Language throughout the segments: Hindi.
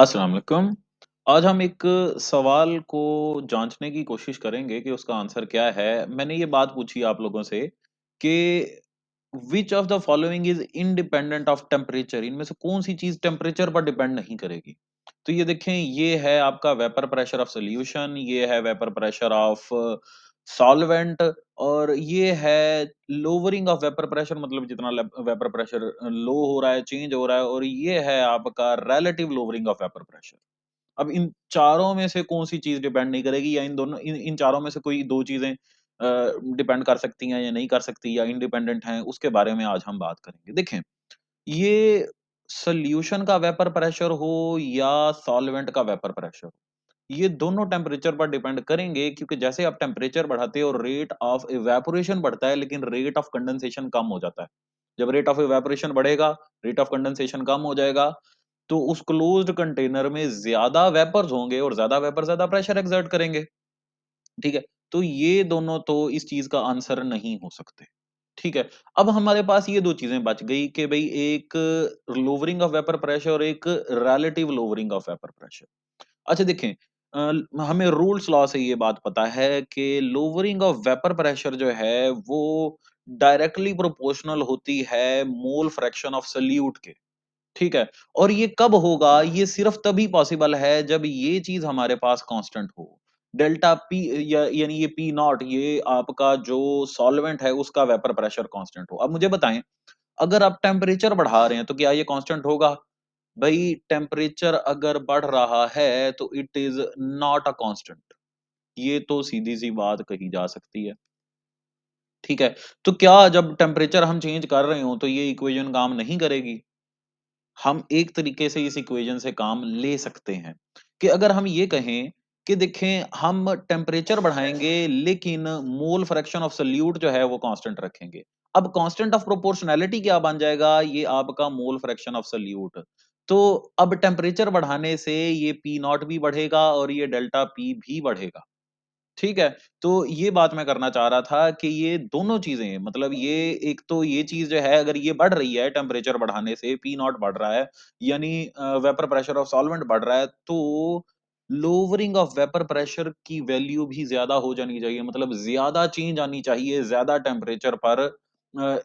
अस्सलाम वालेकुम। आज हम एक सवाल को जाँचने की कोशिश करेंगे कि उसका आंसर क्या है। मैंने ये बात पूछी आप लोगों से कि which of the following is independent of temperature? इनमें से कौन-सी चीज़ टेम्परेचर पर डिपेंड नहीं करेगी? तो ये देखें, ये है आपका वेपर प्रेशर ऑफ सॉल्यूशन, ये है वेपर प्रेशर ऑफ सॉल्वेंट और ये है लोवरिंग ऑफ वेपर प्रेशर, मतलब जितना वेपर प्रेशर लो हो रहा है, चेंज हो रहा है, और ये है आपका relative lowering of vapour pressure. अब इन चारों में से कौन-सी चीज़ डिपेंड नहीं करेगी, या इन दोनों इन इन चारों में से कोई 2 चीज़ें डिपेंड कर सकती हैं या नहीं कर सकती, या इंडिपेंडेंट हैं, उसके बारे में आज हम बात करेंगे। देखें, ये सॉल्यूशन का वेपर प्रेशर हो या सॉल्वेंट का वेपर प्रेशर, ये दोनों टेम्परेचर पर डिपेंड करेंगे, क्योंकि जैसे आप टेम्परेचर बढ़ाते हो, रेट ऑफ इवेपोरेशन बढ़ता है, लेकिन रेट ऑफ कंडेंसेशन कम हो जाता है। जब रेट ऑफ इवेपोरेशन बढ़ेगा, रेट ऑफ कंडेंसेशन कम हो जाएगा, तो उस क्लोज्ड कंटेनर में ज़्यादा वेपर्स होंगे और ज़्यादा वेपर ज़्यादा प्रेशर एक्सर्ट करेंगे, ठीक है? तो ये दोनों तो इस चीज़ का आंसर नहीं हो सकते, ठीक है? अब हमारे पास ये 2 चीज़ें बच गई कि भई एक लोवरिंग ऑफ वेपर प्रेशर और एक relative lowering of vapour pressure. अच्छा देखें, हमें रूल्स लॉ से ये बात पता है कि लोअरिंग ऑफ वेपर प्रेशर जो है वो डायरेक्टली प्रोपोर्शनल होती है मोल फ्रैक्शन ऑफ सॉल्यूट के, ठीक है? और ये कब होगा? ये सिर्फ तभी पॉसिबल है जब ये चीज़ हमारे पास कांस्टेंट हो। डेल्टा पी या यानी ये पी नॉट, ये आपका जो सॉल्वेंट है उसका वेपर प्रेशर कांस्टेंट हो। अब मुझे बताएं, अगर आप टेम्परेचर बढ़ा रहे हैं तो क्या ये कांस्टेंट होगा? भई टेम्परेचर अगर बढ़ रहा है तो it is not a constant. ये तो सीधी-सी बात कही जा सकती है, ठीक है? तो क्या जब टेम्परेचर हम चेंज कर रहे हों तो ये इक्वेशन काम नहीं करेगी? हम एक तरीके से इस इक्वेशन से काम ले सकते हैं कि अगर हम ये कहें कि देखें, हम टेम्परेचर बढ़ाएँगे लेकिन मोल फ्रैक्शन ऑफ सॉल्यूट जो है वो कांस्टेंट रखेंगे। अब कांस्टेंट ऑफ प्रोपोर्शनैलिटी क्या बन जाएगा? ये आपका मोल फ्रैक्शन ऑफ सॉल्यूट। तो अब टेम्परेचर बढ़ाने से ये पी नॉट भी बढ़ेगा और ये डेल्टा पी भी बढ़ेगा। ठीक है? तो ये बात मैं करना चाह रहा था कि ये दोनों चीज़ें, मतलब ये एक तो ये चीज़ जो है अगर ये बढ़ रही है टेम्परेचर बढ़ाने से, पी नॉट बढ़ रहा है, यानी वेपर प्रेशर ऑफ सॉल्वेंट बढ़ रहा है, तो लोवरिंग ऑफ वेपर प्रेशर की वैल्यू भी ज़्यादा हो जानी चाहिए, मतलब ज़्यादा चेंज आनी चाहिए ज़्यादा टेम्परेचर पर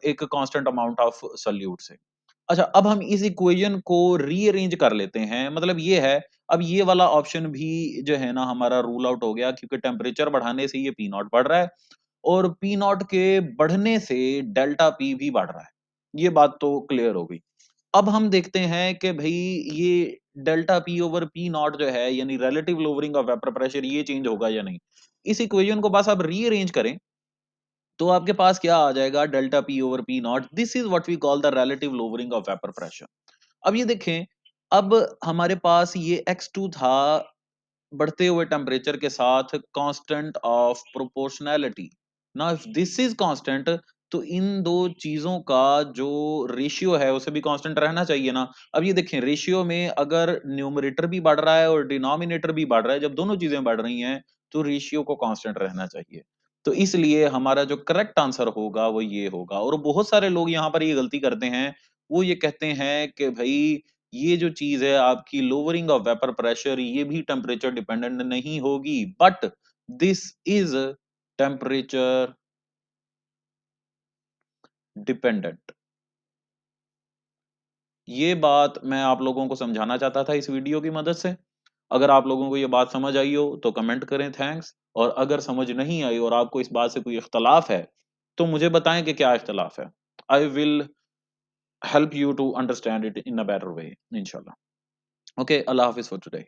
एक कांस्टेंट अमाउंट ऑफ सॉल्यूट से। अच्छा, अब हम इस इक्वेशन को रीअरेंज कर लेते हैं, मतलब ये है, अब ये वाला ऑप्शन भी जो है ना हमारा रूल आउट हो गया, क्योंकि टेम्परेचर बढ़ाने से ये पी नॉट बढ़ रहा है और पी नॉट के बढ़ने से डेल्टा पी भी बढ़ रहा है। ये बात तो क्लियर हो गई। अब हम देखते हैं कि भई ये delta P over P not जो है, यानी relative lowering of vapour pressure, ये चेंज होगा या नहीं? इस इक्वेशन को बस आप रीअरेंज करें तो आपके पास क्या आ जाएगा? Delta P over P naught, this is what we call the relative lowering of vapour pressure. अब ये देखें, अब हमारे पास ये x2 था बढ़ते हुए टेम्परेचर के साथ constant of proportionality. Now if this is constant, तो इन दो चीजों का जो रेशियो है उसे भी कांस्टेंट रहना चाहिए ना। अब ये देखें, रेशियो में अगर न्यूमरेटर भी बढ़ रहा है और डिनोमिनेटर भी बढ़ रहा है, जब दोनों चीजें बढ़ रही हैं तो रेशियो को कांस्टेंट रहना चाहिए। तो इसलिए हमारा जो करेक्ट आंसर होगा वो ये होगा। और बहुत सारे लोग यहाँ पर ये गलती करते हैं, वो ये कहते हैं कि भाई ये जो चीज़ है आपकी लोअरिंग ऑफ वेपर प्रेशर, ये भी टेम्परेचर डिपेंडेंट नहीं होगी, but this is temperature dependent. ये बात मैं आप लोगों को समझाना चाहता था इस वीडियो की मदद से। अगर आप लोगों को ये बात समझ आई हो तो कमेंट करें, थैंक्स। और अगर समझ नहीं आई और आपको इस बात से कोई इख्तलाफ है तो मुझे बताएं कि क्या इख्तलाफ है। I will help you to understand it in a better way, inshallah. Okay, Allah Hafiz for today.